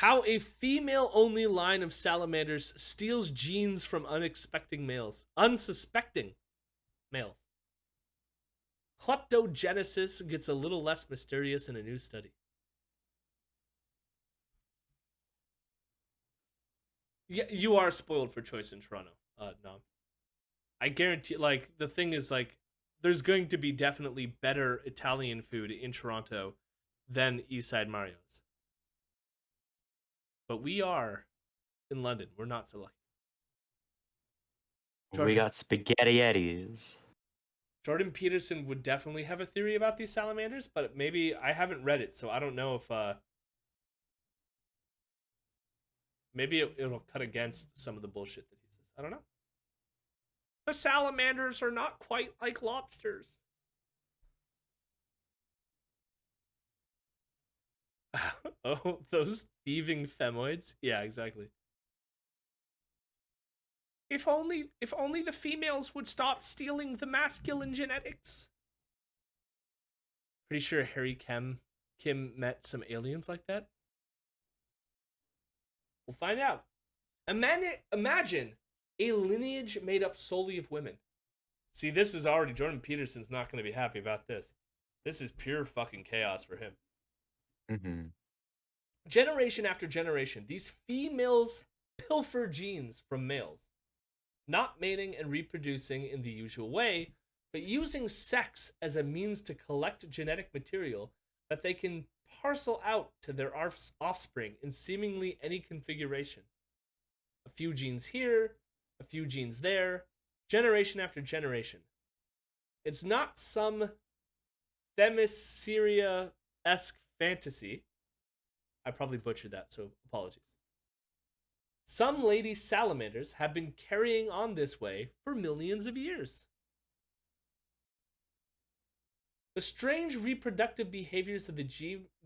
How a female-only line of salamanders steals genes from unsuspecting males. Kleptogenesis gets a little less mysterious in a new study. Yeah, you are spoiled for choice in Toronto. No, I guarantee. Like the thing is, like, there's going to be definitely better Italian food in Toronto than Eastside Mario's. But we are in London. We're not so lucky. We got spaghetti-etties. Jordan Peterson would definitely have a theory about these salamanders, but maybe I haven't read it, so I don't know if maybe it'll cut against some of the bullshit that he says. I don't know. The salamanders are not quite like lobsters. Oh, those thieving femoids? Yeah, exactly. If only the females would stop stealing the masculine genetics. Pretty sure Harry Kim met some aliens like that. We'll find out. Imagine a lineage made up solely of women. See, this is already Jordan Peterson's not going to be happy about this. This is pure fucking chaos for him. Mm-hmm. Generation after generation, these females pilfer genes from males, not mating and reproducing in the usual way, but using sex as a means to collect genetic material that they can parcel out to their offspring in seemingly any configuration. A few genes here, a few genes there, generation after generation. It's not some Themyscira-esque fantasy. I probably butchered that, so apologies. Some lady salamanders have been carrying on this way for millions of years. The strange reproductive behaviors of the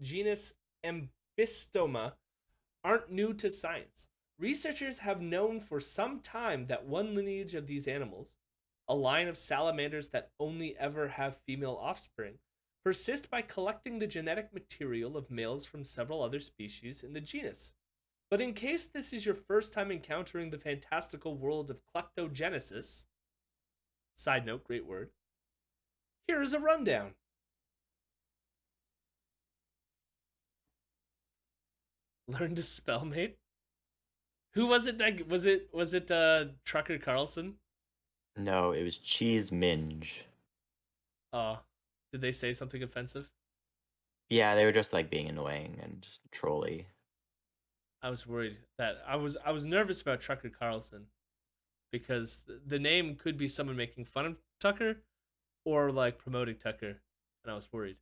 genus Ambistoma aren't new to science. Researchers have known for some time that one lineage of these animals, a line of salamanders that only ever have female offspring, persist by collecting the genetic material of males from several other species in the genus. But in case this is your first time encountering the fantastical world of kleptogenesis, side note, great word, here is a rundown. Learn to spell, mate. Who was it that was it Trucker Carlson? No, it was Cheese Minge. Did they say something offensive? Yeah, they were just like being annoying and trolly. I was worried that I was nervous about Trucker Carlson because the name could be someone making fun of Tucker or like promoting Tucker, and I was worried.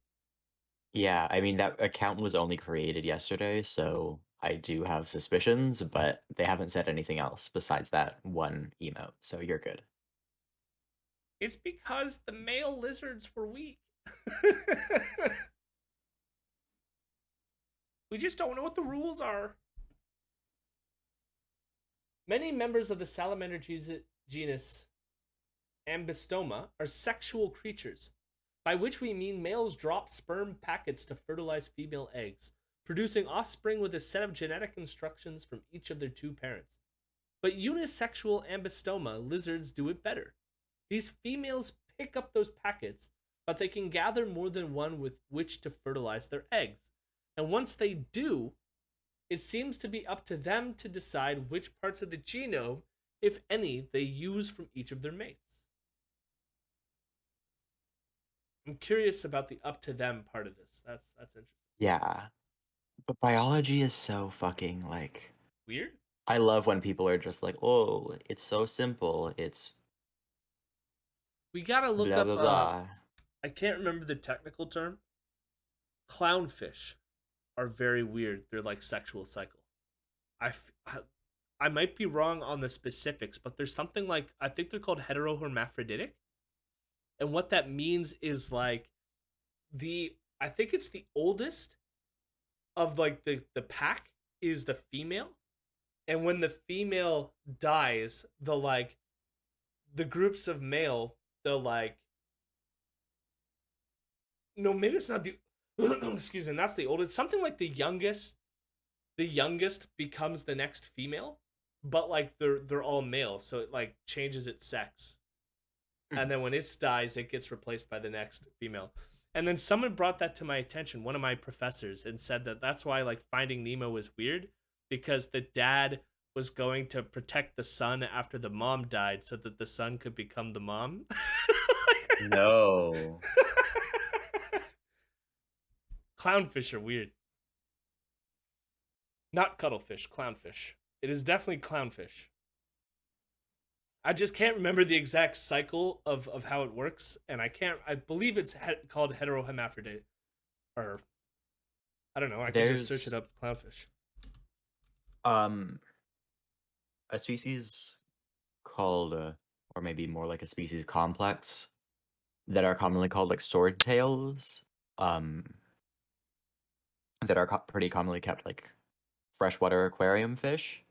Yeah, I mean, that account was only created yesterday, so I do have suspicions, but they haven't said anything else besides that one emote, so you're good. It's because the male lizards were weak. We just don't know what the rules are. Many members of the salamander genus Ambistoma are sexual creatures, by which we mean males drop sperm packets to fertilize female eggs, producing offspring with a set of genetic instructions from each of their two parents. But unisexual Ambistoma lizards do it better. These females pick up those packets, but they can gather more than one with which to fertilize their eggs. And once they do, it seems to be up to them to decide which parts of the genome, if any, they use from each of their mates. I'm curious about the up to them part of this. That's interesting. Yeah, but biology is so fucking like. Weird? I love when people are just like, oh, it's so simple. It's We gotta look blah up, blah blah. I can't remember the technical term. Clownfish are very weird. They're like sexual cycle. I, I might be wrong on the specifics, but there's something like, I think they're called heterohermaphroditic. And what that means is like I think it's the oldest of like the pack is the female. And when the female dies, the groups of male, they'll like, no, maybe it's not the, excuse me, that's the oldest. Something like the youngest the youngest becomes the next female, but like they're all male, so it like changes its sex. Hmm. And then when it dies, it gets replaced by the next female. And then someone brought that to my attention, one of my professors, and said that that's why like Finding Nemo was weird, because the dad was going to protect the son after the mom died so that the son could become the mom. No. Clownfish are weird. Not cuttlefish, clownfish. It is definitely clownfish. I just can't remember the exact cycle of how it works, and I believe it's called heterohermaphrodite, or I don't know. I can just search it There's up. Clownfish. um a species called, or maybe more like a species complex, that are commonly called like swordtails, um, that are pretty commonly kept like freshwater aquarium fish.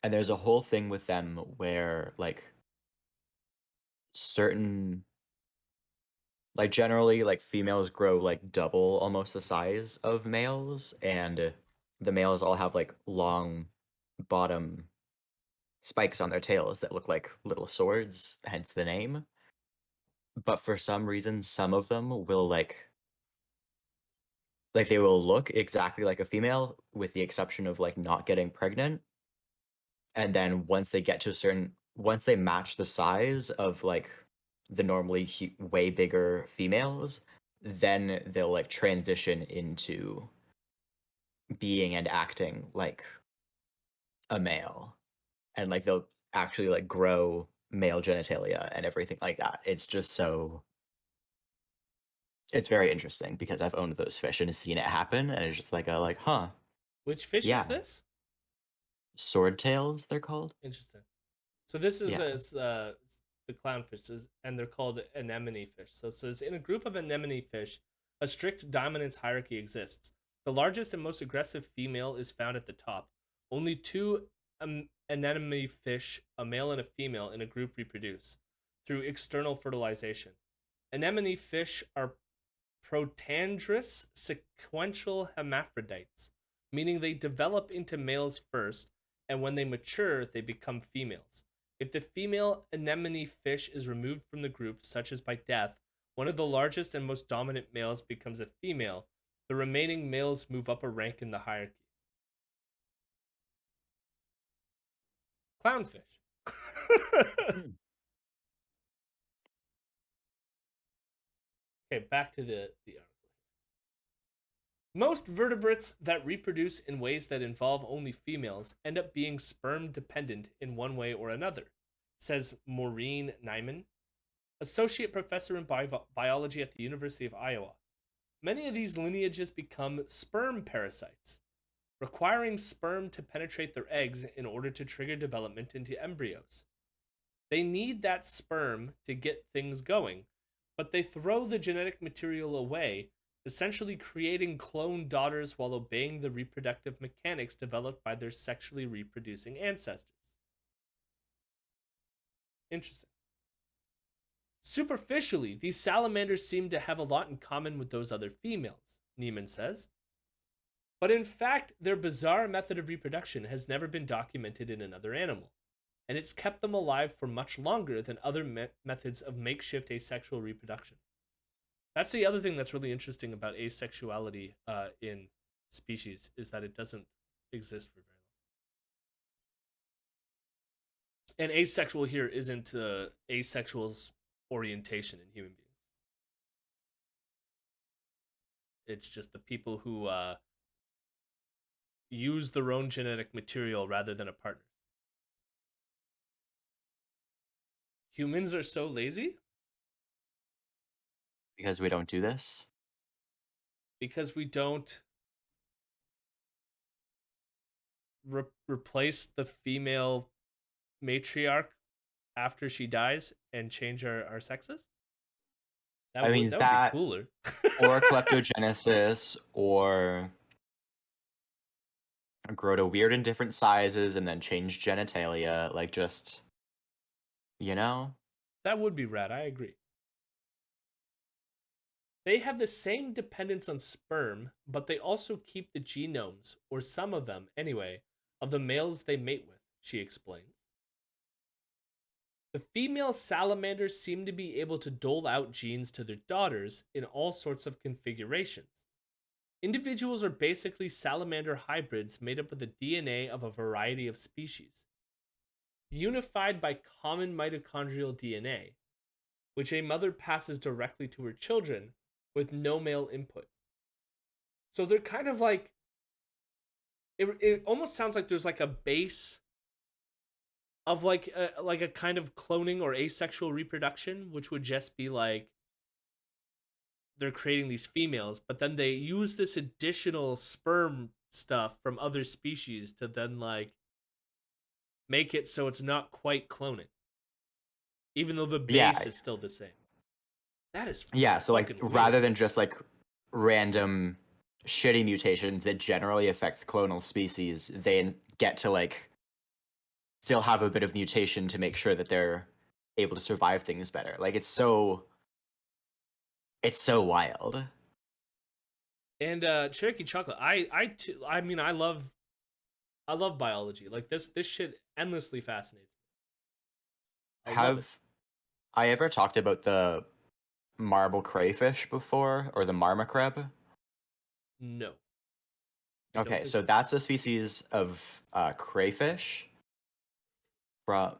And there's a whole thing with them where like certain, like generally like females grow like double almost the size of males, and the males all have like long bottom spikes on their tails that look like little swords, hence the name. But for some reason, some of them will like they will look exactly like a female, with the exception of like not getting pregnant. And then once they match the size of like the normally way bigger females, then they'll like transition into being and acting like a male, and like they'll actually like grow male genitalia and everything like that. It's very interesting because I've owned those fish and seen it happen, and it's just like huh, Which fish is yeah, this? swordtails they're called. Interesting. So this is Yeah. the clownfish, and they're called anemone fish. So it says in a group of anemone fish, a strict dominance hierarchy exists. The largest and most aggressive female is found at the top. Only two anemone fish, a male and a female, in a group reproduce through external fertilization. Anemone fish are protandrous sequential hermaphrodites, meaning they develop into males first, and when they mature, they become females. If the female anemone fish is removed from the group, such as by death, one of the largest and most dominant males becomes a female. The remaining males move up a rank in the hierarchy. Clownfish. Hmm. Okay, back to the article. Most vertebrates that reproduce in ways that involve only females end up being sperm dependent in one way or another, says Maureen Nyman, associate professor in biology at the University of Iowa. Many of these lineages become sperm parasites, requiring sperm to penetrate their eggs in order to trigger development into embryos. They need that sperm to get things going, but they throw the genetic material away, essentially creating clone daughters while obeying the reproductive mechanics developed by their sexually reproducing ancestors. Interesting. Superficially, these salamanders seem to have a lot in common with those other females, Neiman says. But in fact, their bizarre method of reproduction has never been documented in another animal, and it's kept them alive for much longer than other methods of makeshift asexual reproduction. That's the other thing that's really interesting about asexuality in species, is that it doesn't exist for very long. And asexual here isn't asexual's orientation in human beings. It's just the people who use their own genetic material rather than a partner. Humans are so lazy Because we don't do this. because we don't replace the female matriarch after she dies and change our sexes. I mean That would be that, cooler. or kleptogenesis, or grow to weird and different sizes and then change genitalia, like just, you know? That would be rad. I agree. They have the same dependence on sperm, but they also keep the genomes, or some of them anyway, of the males they mate with, she explains. The female salamanders seem to be able to dole out genes to their daughters in all sorts of configurations. Individuals are basically salamander hybrids made up of the DNA of a variety of species, unified by common mitochondrial DNA, which a mother passes directly to her children with no male input. So they're kind of like it almost sounds like there's like a base of like a kind of cloning or asexual reproduction, which would just be like they're creating these females, but then they use this additional sperm stuff from other species to then like make it so it's not quite cloning, even though the Yeah, base is still the same. That is yeah. So like fucking weird. rather than just like random shitty mutations that generally affects clonal species, they get to like still have a bit of mutation to make sure that they're able to survive things better. Like it's so wild. And Cherokee chocolate, I mean, I love biology. Like this shit endlessly fascinates me. I love it. Have I ever talked about the marble crayfish before or the marmacrab? No, I don't Okay, think so so. that's a species of crayfish from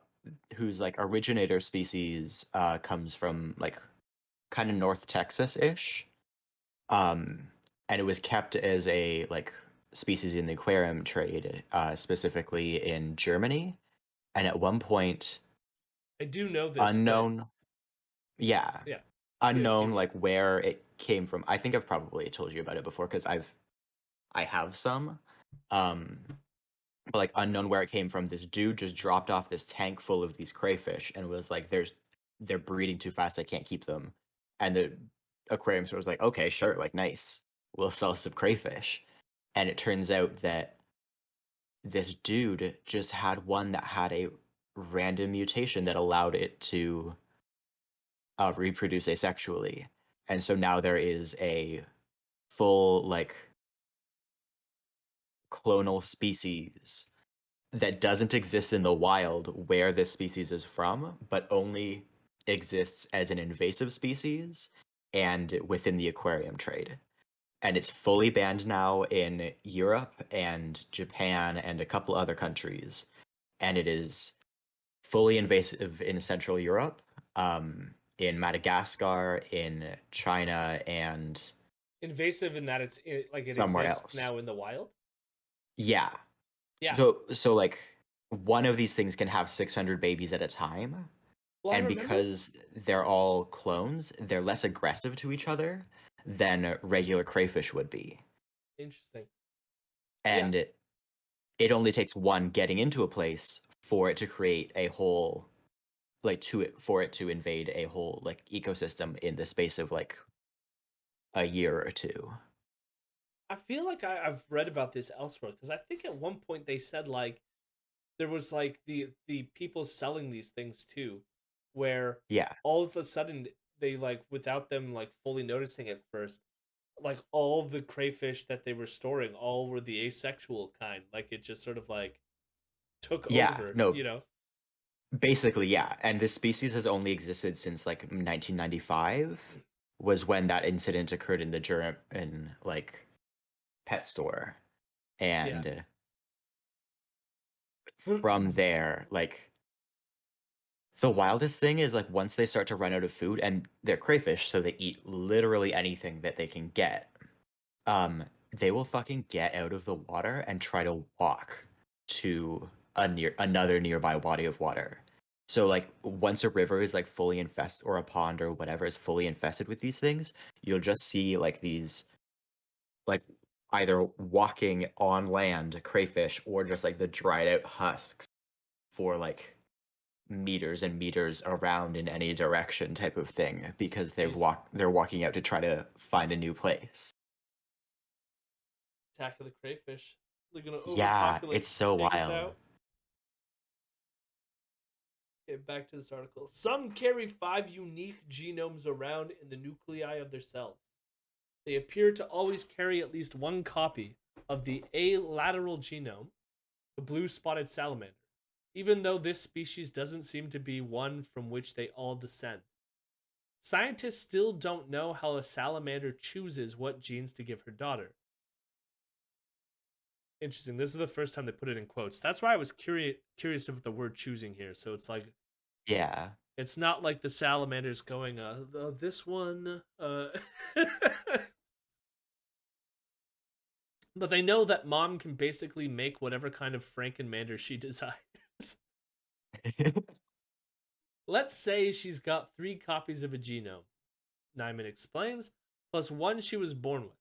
whose like originator species comes from like kind of North Texas-ish. Um, and it was kept as a like species in the aquarium trade, specifically in Germany. And at one point, I do know this, but unknown, yeah, yeah, keep unknown going. like where it came from. I think I've probably told you about it before because I have some. Um, but like unknown where it came from. This dude just dropped off this tank full of these crayfish and was like, they're breeding too fast, I can't keep them. And the aquarium store was like, okay, sure, like nice. We'll sell some crayfish. And it turns out that this dude just had one that had a random mutation that allowed it to reproduce asexually. And so now there is a full like clonal species that doesn't exist in the wild where this species is from, but only exists as an invasive species and within the aquarium trade. And it's fully banned now in Europe and Japan and a couple other countries. And it is fully invasive in Central Europe, in Madagascar, in China, and Invasive in that like it somewhere exists else. now in the wild. Yeah. Yeah. So like one of these things can have 600 babies at a time. Well, I And remember. because they're all clones, they're less aggressive to each other than regular crayfish would be. Interesting. Yeah. And it only takes one getting into a place for it to create a whole like to it for it to invade a whole like ecosystem in the space of like a year or two. I feel like I've read about this elsewhere because I think at one point they said like there was like the people selling these things too, where Yeah. all of a sudden they like without them like fully noticing at first, like all the crayfish that they were storing all were the asexual kind. Like it just sort of like took Yeah. over, No, you know? basically yeah. And this species has only existed since like 1995 was when that incident occurred in the German like pet store. Yeah. And from there, like the wildest thing is like once they start to run out of food and they're crayfish, so they eat literally anything that they can get. Um, they will fucking get out of the water and try to walk to another nearby body of water. So like once a river is like fully infested or a pond or whatever is fully infested with these things, you'll just see like these like either walking on land crayfish or just like the dried out husks for like meters and meters around in any direction type of thing because Jeez. they're walking out to try to find a new place. Attack of the crayfish. They're gonna Yeah, overpopulate it's and so take us wild. out. Get back to this article. Some carry 5 unique genomes around in the nuclei of their cells. They appear to always carry at least one copy of the alateral genome, the blue spotted salamander, even though this species doesn't seem to be one from which they all descend. Scientists still don't know how a salamander chooses what genes to give her daughter. Interesting. This is the first time they put it in quotes. That's why I was curious about the word choosing here. So it's like, Yeah. it's not like the salamander's going, this one, But they know that mom can basically make whatever kind of Frankenmander she desires. Let's say she's got 3 copies of a genome, Nyman explains, plus one she was born with.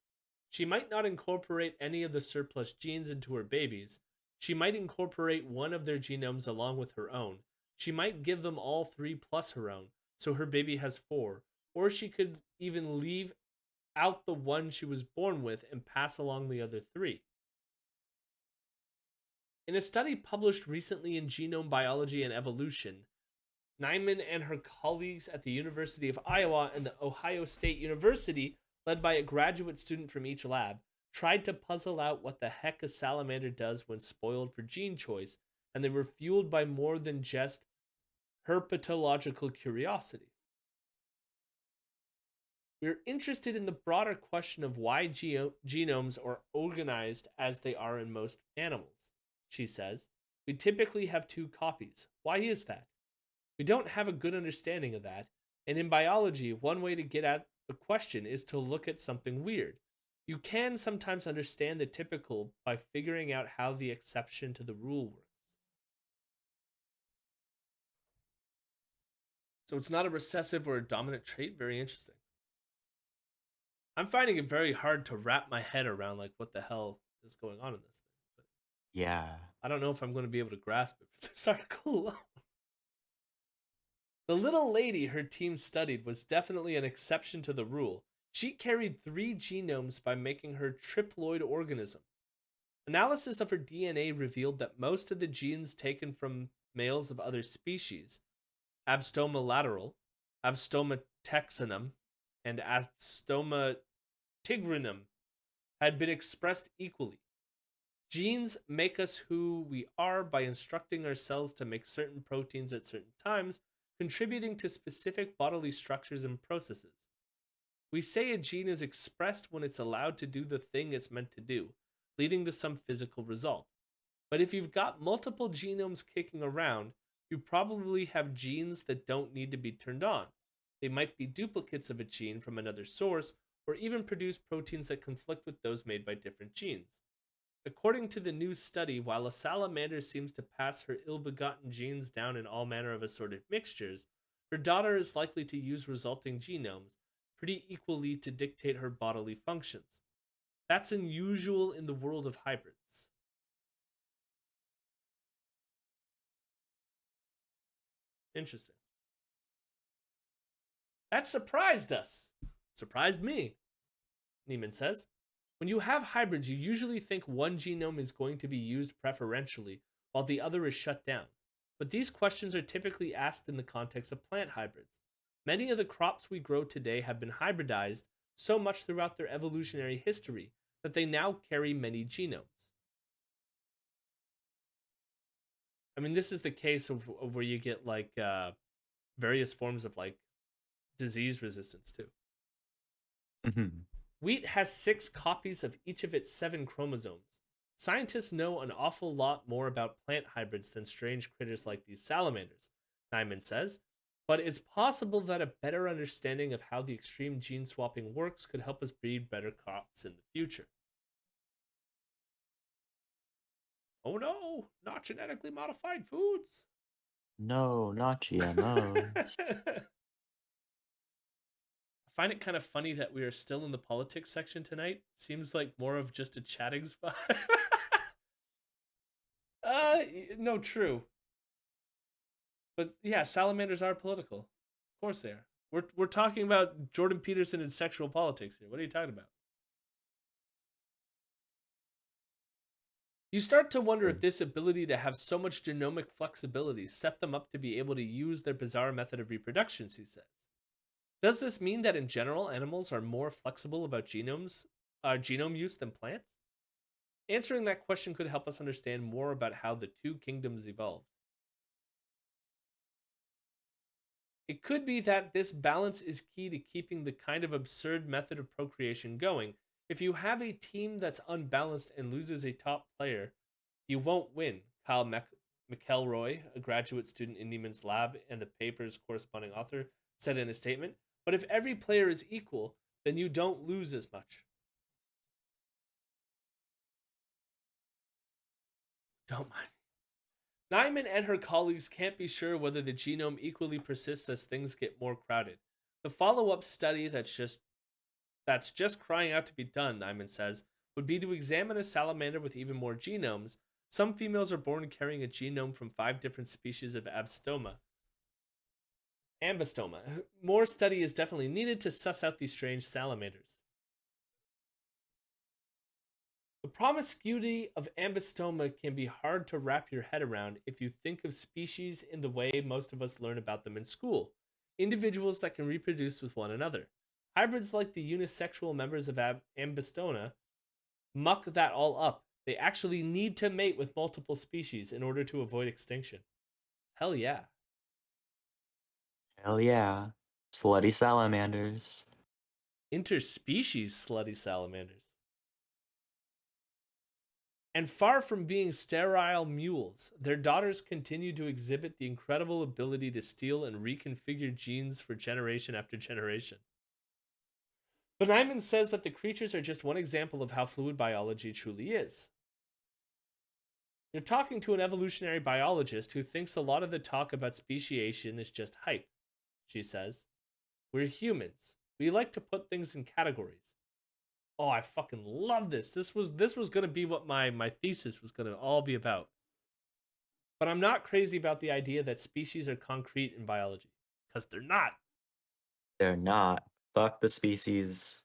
She might not incorporate any of the surplus genes into her babies. She might incorporate one of their genomes along with her own. She might give them all 3 plus her own, so her baby has 4. Or she could even leave out the one she was born with and pass along the other 3. In a study published recently in Genome Biology and Evolution, Nyman and her colleagues at the University of Iowa and the Ohio State University, led by a graduate student from each lab, tried to puzzle out what the heck a salamander does when spoiled for gene choice, and they were fueled by more than just herpetological curiosity. We're interested in the broader question of why genomes are organized as they are in most animals, she says. We typically have 2 copies. Why is that? We don't have a good understanding of that, and in biology, one way to get at the question is to look at something weird. You can sometimes understand the typical by figuring out how the exception to the rule works. So it's not a recessive or a dominant trait? Very interesting. I'm finding it very hard to wrap my head around like what the hell is going on in this thing. But Yeah. I don't know if I'm going to be able to grasp it for this article alone. The little lady her team studied was definitely an exception to the rule. She carried 3 genomes by making her triploid organism. Analysis of her DNA revealed that most of the genes taken from males of other species, Ambistoma lateral, Ambistoma texanum, and Ambistoma tigrinum, had been expressed equally. Genes make us who we are by instructing our cells to make certain proteins at certain times, contributing to specific bodily structures and processes. We say a gene is expressed when it's allowed to do the thing it's meant to do, leading to some physical result. But if you've got multiple genomes kicking around, you probably have genes that don't need to be turned on. They might be duplicates of a gene from another source, or even produce proteins that conflict with those made by different genes. According to the new study, while a salamander seems to pass her ill-begotten genes down in all manner of assorted mixtures, her daughter is likely to use resulting genomes pretty equally to dictate her bodily functions. That's unusual in the world of hybrids. Interesting. That surprised us. Surprised me, Neiman says. When you have hybrids, you usually think one genome is going to be used preferentially, while the other is shut down. But these questions are typically asked in the context of plant hybrids. Many of the crops we grow today have been hybridized so much throughout their evolutionary history that they now carry many genomes. I mean, this is the case of where you get like various forms of like disease resistance too. Mm-hmm. Wheat has 6 copies of each of its 7 chromosomes. Scientists know an awful lot more about plant hybrids than strange critters like these salamanders, Nyman says, but it's possible that a better understanding of how the extreme gene swapping works could help us breed better crops in the future. Oh no, not genetically modified foods. No, not GMOs. I find it kind of funny that we are still in the politics section tonight. Seems like more of just a chatting spot. No, true. But yeah, salamanders are political. Of course they are. We're talking about Jordan Peterson and sexual politics here. What are you talking about? You start to wonder if this ability to have so much genomic flexibility set them up to be able to use their bizarre method of reproduction, she says. Does this mean that in general animals are more flexible about genome use than plants? Answering that question could help us understand more about how the two kingdoms evolved. It could be that this balance is key to keeping the kind of absurd method of procreation going. If you have a team that's unbalanced and loses a top player, you won't win, Kyle McElroy, a graduate student in Neiman's lab and the paper's corresponding author, said in a statement. But if every player is equal, then you don't lose as much. Don't mind. Nyman and her colleagues can't be sure whether the genome equally persists as things get more crowded. The follow-up study that's just crying out to be done, Nyman says, would be to examine a salamander with even more genomes. Some females are born carrying a genome from 5 different species of Ambistoma. More study is definitely needed to suss out these strange salamanders. The promiscuity of Ambistoma can be hard to wrap your head around if you think of species in the way most of us learn about them in school. Individuals that can reproduce with one another. Hybrids like the unisexual members of Ambistoma muck that all up. They actually need to mate with multiple species in order to avoid extinction. Hell yeah. Hell yeah. Slutty salamanders. Interspecies slutty salamanders. And far from being sterile mules, their daughters continue to exhibit the incredible ability to steal and reconfigure genes for generation after generation. But Nyman says that the creatures are just one example of how fluid biology truly is. You're talking to an evolutionary biologist who thinks a lot of the talk about speciation is just hype, she says. We're humans. We like to put things in categories. Oh, I fucking love this. This was going to be what my thesis was going to all be about. But I'm not crazy about the idea that species are concrete in biology, because they're not. They're not. Fuck the species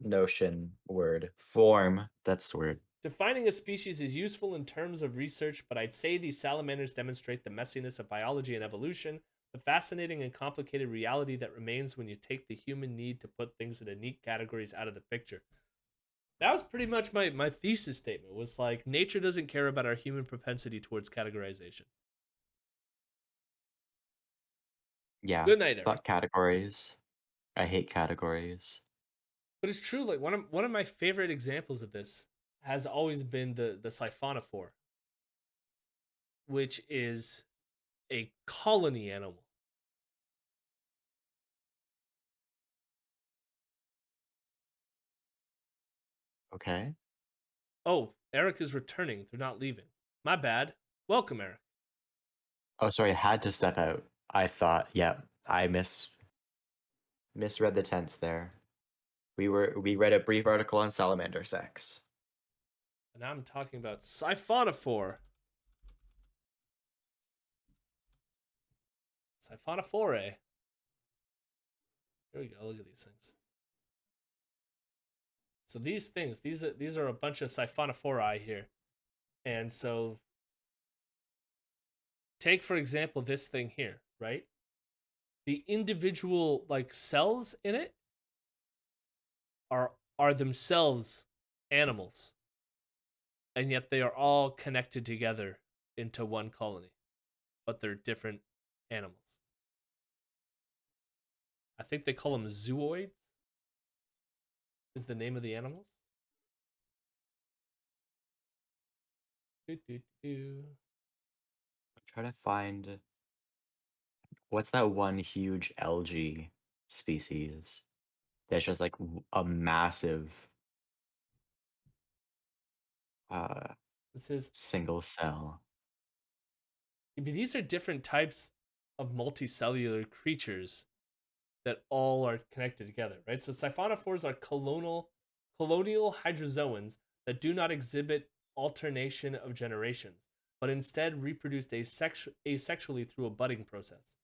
notion word. Form. That's the word. Defining a species is useful in terms of research, but I'd say these salamanders demonstrate the messiness of biology and evolution, the fascinating and complicated reality that remains when you take the human need to put things into neat categories out of the picture. That was pretty much my thesis statement, was like, nature doesn't care about our human propensity towards categorization. Yeah. Good night, Eric. Fuck categories. I hate categories. But it's true, like one of my favorite examples of this has always been the Siphonophore, which is a colony animal. Okay. Oh, Eric is returning. They're not leaving. My bad. Welcome, Eric. Oh, sorry. I had to step out. I thought, yeah, I misread the tense there. We read a brief article on salamander sex. And now I'm talking about Siphonophore. Siphonophore. Here we go. Look at these things. So these things, these are a bunch of Siphonophori here. And so take, for example, this thing here, right? The individual like cells in it are themselves animals. And yet they are all connected together into one colony. But they're different animals. I think they call them zooids. Is the name of the animals? I'm trying to find what's that one huge algae species that's just like a massive This is single cell. these are different types of multicellular creatures that all are connected together, right? So siphonophores are colonial hydrozoans that do not exhibit alternation of generations, but instead reproduce asexually through a budding process.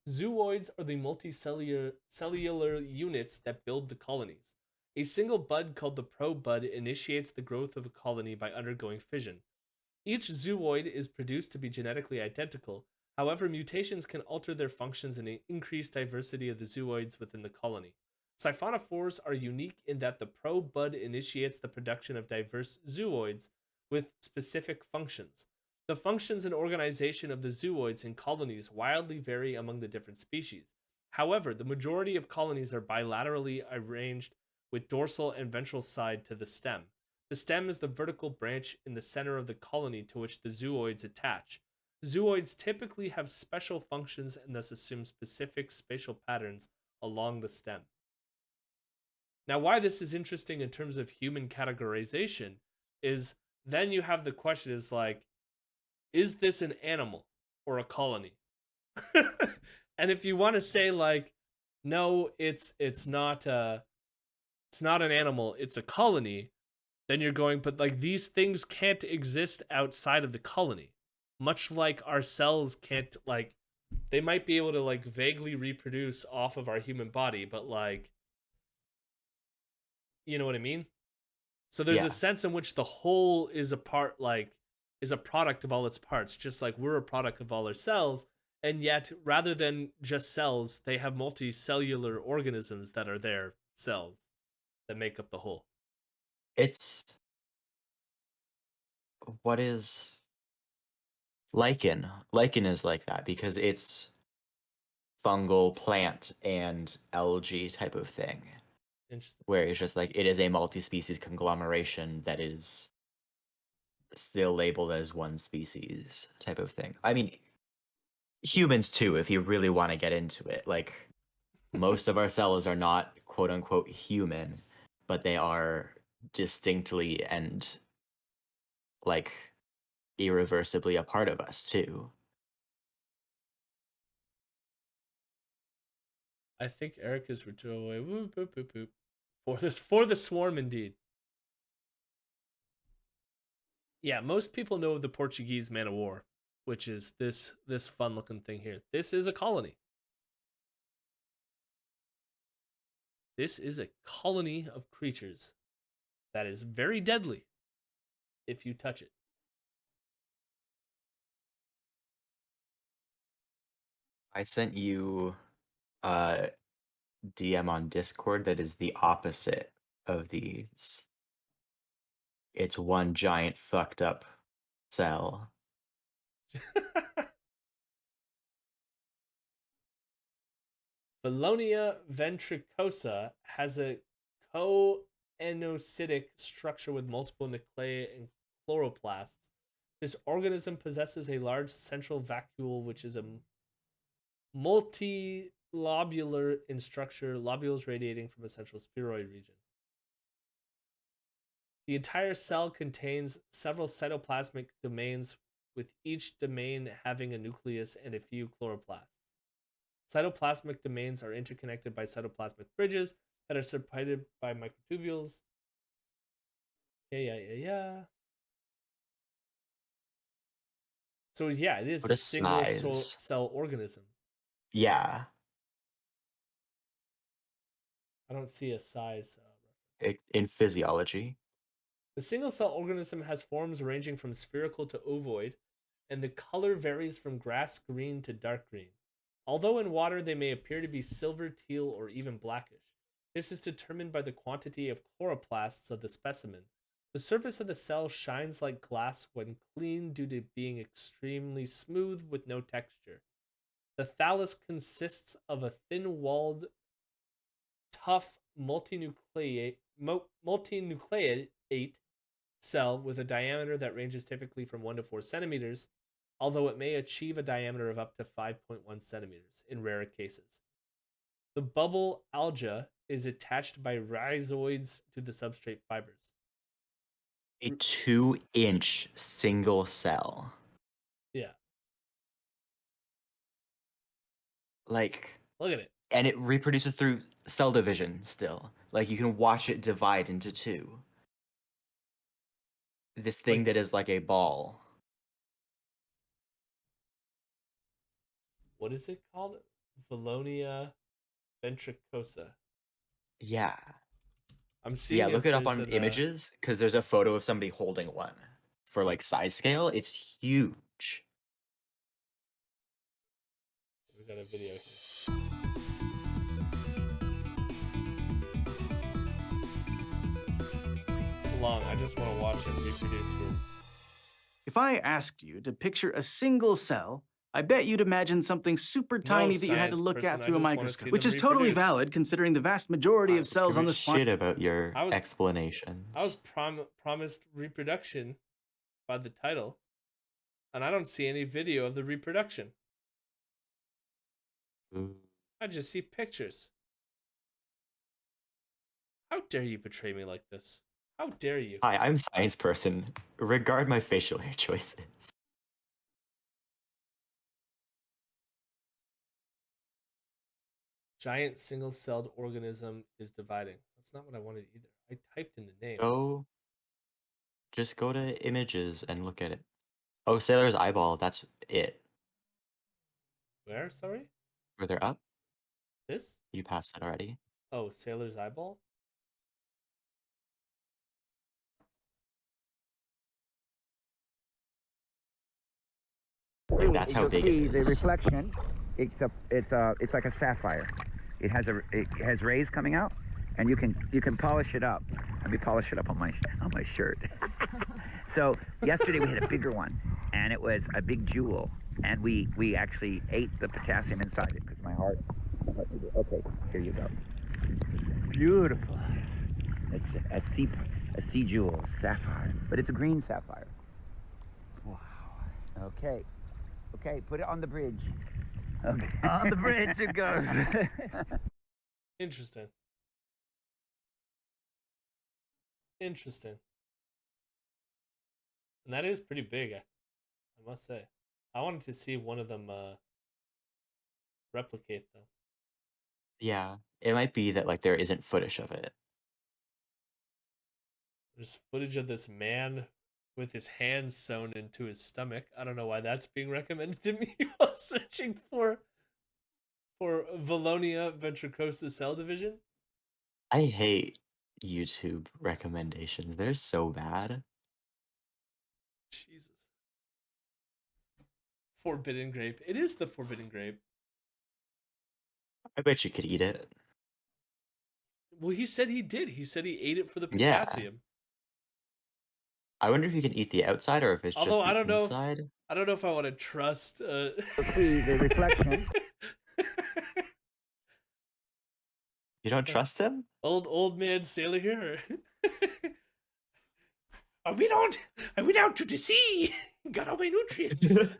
Zooids are the cellular units that build the colonies. A single bud called the probud initiates the growth of a colony by undergoing fission. Each zooid is produced to be genetically identical. However, mutations can alter their functions and increase diversity of the zooids within the colony. Siphonophores are unique in that the probe bud initiates the production of diverse zooids with specific functions. The functions and organization of the zooids in colonies wildly vary among the different species. However, the majority of colonies are bilaterally arranged with dorsal and ventral side to the stem. The stem is the vertical branch in the center of the colony to which the zooids attach. Zooids typically have special functions and thus assume specific spatial patterns along the stem. Now, why this is interesting in terms of human categorization is then you have the question is like, is this an animal or a colony? And if you want to say like, no, it's not an animal, it's a colony, then you're going, but like these things can't exist outside of the colony. Much like our cells can't like they might be able to like vaguely reproduce off of our human body, but like you know what I mean? So there's a Yeah. sense in which the whole is a part like is a product of all its parts, just like we're a product of all our cells, and yet rather than just cells, they have multicellular organisms that are their cells that make up the whole. It's what is lichen? Lichen is like that because it's fungal, plant, and algae type of thing, Interesting. where it's just like it is a multi-species conglomeration that is still labeled as one species type of thing. I mean, humans too, if you really want to get into it. Like most of our cells are not quote unquote human, but they are distinctly and like irreversibly a part of us too. I think Eric is returned away. Whoop, boop, boop, boop. For the swarm indeed. Yeah, most people know of the Portuguese man of war, which is this fun looking thing here. This is a colony. This is a colony of creatures that is very deadly if you touch it. I sent you a DM on Discord that is the opposite of these. It's one giant fucked up cell. Belonia ventricosa has a coenocytic structure with multiple nuclei and chloroplasts. This organism possesses a large central vacuole, which is a multilobular in structure, lobules radiating from a central spheroid region. The entire cell contains several cytoplasmic domains, with each domain having a nucleus and a few chloroplasts. Cytoplasmic domains are interconnected by cytoplasmic bridges that are separated by microtubules. Yeah. So yeah, it is What a a single size. cell organism. Yeah. I don't see a size. In physiology. The single cell organism has forms ranging from spherical to ovoid, and the color varies from grass green to dark green. Although in water they may appear to be silver, teal, or even blackish. This is determined by the quantity of chloroplasts of the specimen. The surface of the cell shines like glass when clean due to being extremely smooth with no texture. The thallus consists of a thin walled, tough multinucleate cell with a diameter that ranges typically from 1 to 4 centimeters, although it may achieve a diameter of up to 5.1 centimeters in rare cases. The bubble alga is attached by rhizoids to the substrate fibers. A 2-inch single cell. Yeah, Like, look at it. and it reproduces through cell division still. Like, you can watch it divide into two. This thing Like, that is like a ball. what is it called? Valonia ventricosa. Yeah. I'm Yeah, seeing look if it up there's on an images because there's a photo of somebody holding one. For like size scale, it's huge. got a video here. It's long. I just want to watch it reproduce here. If I asked you to picture a single cell, I bet you'd imagine something super tiny that you had to science look person, at I through a just wanna see microscope, them which is totally reproduce. valid considering the vast majority of cells on Give a this planet. shit about your I was- explanations. I was promised reproduction by the title, and I don't see any video of the reproduction. Ooh. I just see pictures. How dare you betray me like this? How dare you? Hi, I'm science person. Regard my facial hair choices. Giant single-celled organism is dividing. That's not what I wanted either. I typed in the name. Just go to images and look at it. Oh, Sailor's eyeball, that's it. Where? Sorry? Further up? This? You passed it already. Oh, sailor's eyeball? That's how big it See the is. reflection. It's like a sapphire. It has rays coming out, and you can polish it up. Let me polish it up on my shirt. So yesterday we had a bigger one, and it was a big jewel, and we actually ate the potassium inside it because my heart. Okay, here you go. Beautiful. It's a sea jewel, sapphire, but it's a green sapphire. Wow. Okay. Okay, put it on the bridge. Okay. On the bridge it goes. Interesting. Interesting. And that is pretty big, I must say. I wanted to see one of them replicate, though. Yeah, it might be that like there isn't footage of it. There's footage of this man with his hands sewn into his stomach. I don't know why that's being recommended to me while searching for Valonia ventricosa cell division. I hate YouTube recommendations. They're so bad. Jesus. Forbidden grape. It is the forbidden grape. I bet you could eat it. Well, he said he did. He said he ate it for the Yeah. potassium. I wonder if you can eat the outside or if it's Although just the I don't know if- inside. I don't know if I want to trust. See the reflection. You don't trust him? old man sailor here. Are we down to the sea? Got all my nutrients.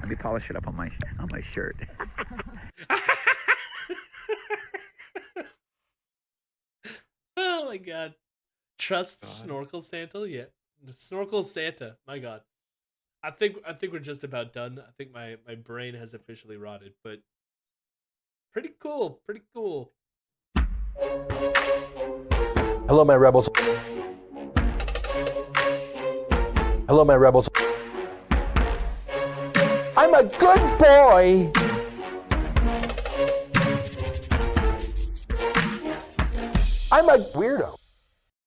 Let me polish it up on my shirt. Oh my god. Trust God. Snorkel Santa? Yeah. Snorkel Santa. My god. I think we're just about done. I think my brain has officially rotted, but pretty cool. Pretty cool. Hello, my rebels. Hello, my rebels. I'm a good boy. I'm a weirdo.